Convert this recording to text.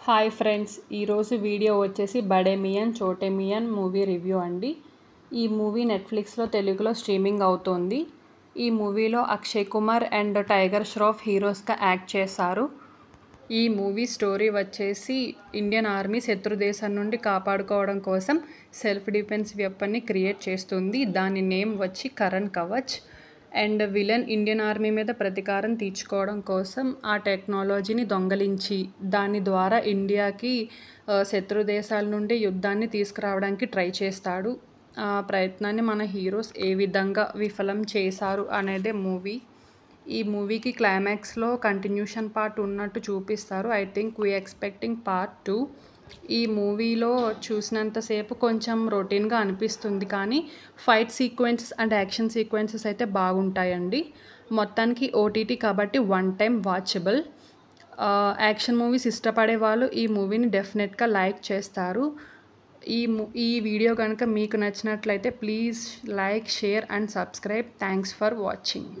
Hi friends, ఈరోజు video వచ్చేసి బడే మియాన్ చోటే మియాన్ మూవీ రివ్యూ అండి. ఈ మూవీ నెట్ఫ్లిక్స్లో తెలుగులో స్ట్రీమింగ్ అవుతోంది. ఈ మూవీలో అక్షయ్ కుమార్ అండ్ టైగర్ ష్రాఫ్ హీరోస్గా యాక్ట్ చేశారు. ఈ మూవీ స్టోరీ వచ్చేసి ఇండియన్ ఆర్మీ శత్రు దేశం నుండి కాపాడుకోవడం కోసం సెల్ఫ్ డిఫెన్స్ వెపన్ని క్రియేట్ చేస్తుంది. దాని నేమ్ వచ్చి Karan Kavach. And villain Indian army మీద ప్రతీకారం తీర్చుకోవడం కోసం ఆ టెక్నాలజీని దొంగలించి దాని ద్వారా ఇండియాకి శత్రు దేశాల నుండి యుద్ధాన్ని తీసుకురావడానికి ట్రై చేస్తాడు. ఆ ప్రయత్నాన్ని మన హీరోస్ ఏ విధంగా విఫలం చేశారు అనేదే మూవీ. ఈ మూవీకి క్లైమాక్స్లో కంటిన్యూషన్ పార్ట్ ఉన్నట్టు చూపిస్తారు. I think we expecting part 2. ఈ మూవీలో చూసినంతసేపు కొంచెం రొటీన్గా అనిపిస్తుంది, కానీ fight sequences and action sequences అయితే బాగుంటాయండి. మొత్తానికి ఓటీటీ కాబట్టి one time watchable. Action movies ఇష్టపడే వాళ్ళు ఈ మూవీని డెఫినెట్గా లైక్ చేస్తారు. ఈ వీడియో కనుక మీకు నచ్చినట్లయితే please like, share and subscribe. Thanks for watching.